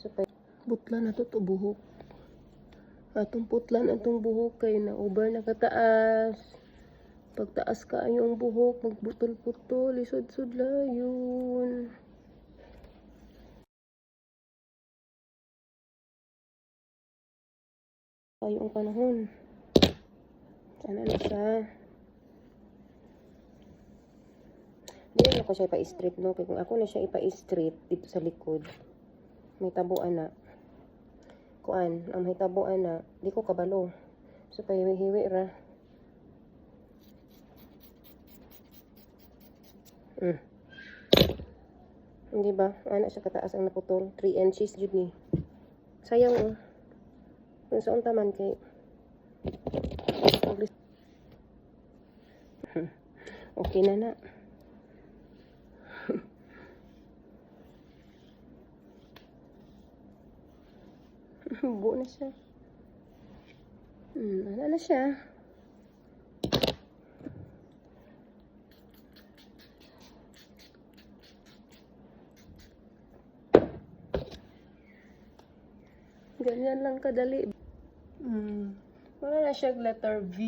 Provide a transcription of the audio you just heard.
So, butla na to buhok. Atong putlan atong buhok kay na over na kataas. Pagtaas ka yung buhok, magbutol-putol, isod-sod layon. Ay, yung panahon. Sana na siya. Hindi na ako siya ipa-straight, no? Kaya kung ako na siya ipa-straight dito sa likod, may tabuan na. Kuan, ang may tabuan na, di ko kabalo. So, pahiwi-hiwi ra. Hindi ba? Ana siya kataas ang naputol. 3 inches jud ni. Sayang, oh. Kung saan taman kay okay na na. Buo na siya. Ano na siya. Ganyan lang kadali. Wala na siya letter V.